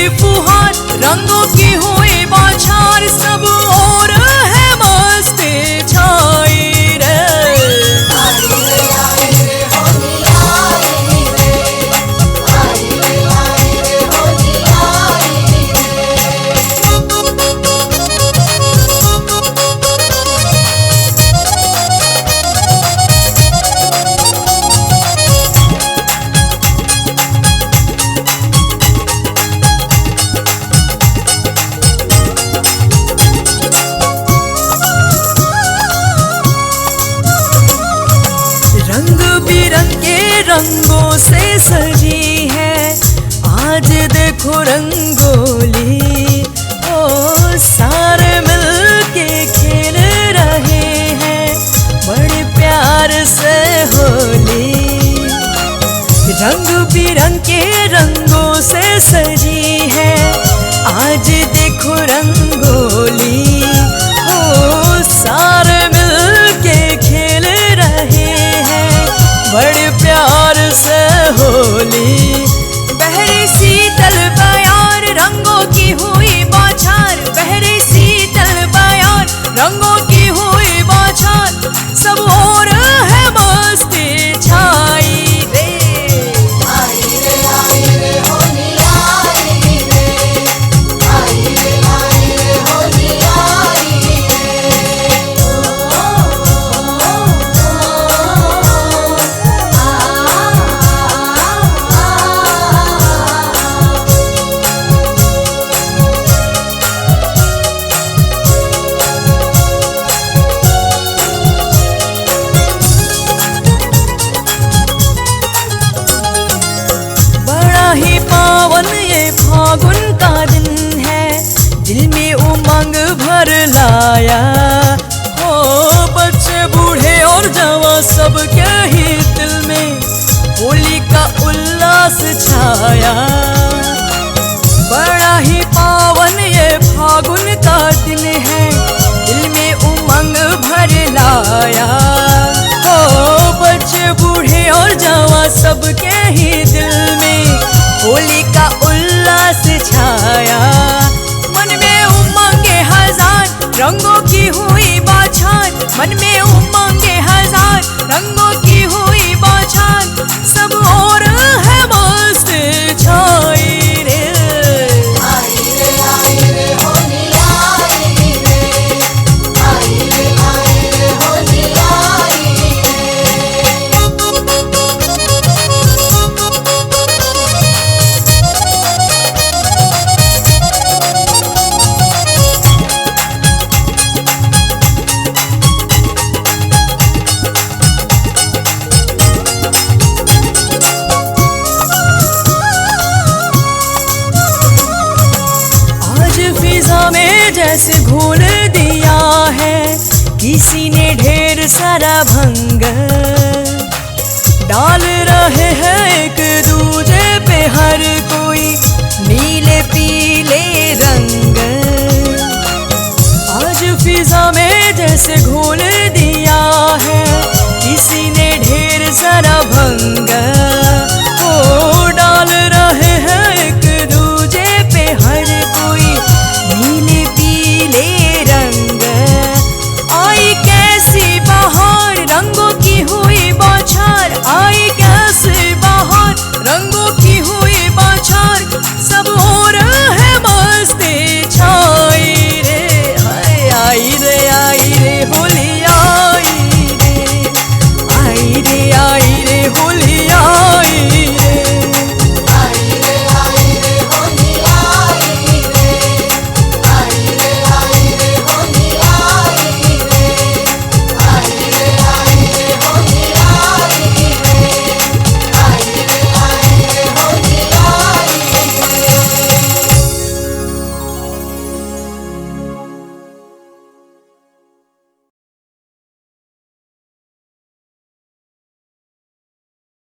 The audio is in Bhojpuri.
हुई फुहार, रंगों की हुई बौछार, सब और है मस्ती छाई रे। रंग बिरंगे रंगों से सजी है आज देखो रंगोली, ओ सारे मिल के खेल रहे हैं बड़े प्यार से होली। रंग बिरंगे रंगों से सजी है आज देखो रंगोली, ओ सारे मिल के खेल रहे हैं बड़े प्यार से होली। बहरे शीतल बयार, रंगों की हुई बौछार, बहरे शीतल बयार, रंगों की हुई बौछार, सब और है मस्ती छाई रे। आई रे होली आई रे, आई रे होली आई रे। बड़ा ही पावन ये फागुन का दिन है, दिल में उमंग भर लाया, हो बच्चे बूढ़े और जवां सबके ही दिल में होली का उल्लास छाया। बड़ा ही पावन ये फागुन का दिन है, दिल में उमंग भर लाया, हो बच्चे बूढ़े और जवां सबके ही दिल में होली का उल्लास छाया। मन में उमंगे हजार, रंगों की हुई बौछार, मन में उमंगे हजार, रंगों की हुई बौछार, सब और है मस्त छाई रे। आई रे होली आई रे, आई रे होली आई रे। आज फिजा में जैसे घोल दिया है किसी ने ढेर सारा भंग, डाल रहे हैं एक दूजे पे हर कोई नीले पीले रंग। आज फिजा में जैसे घोल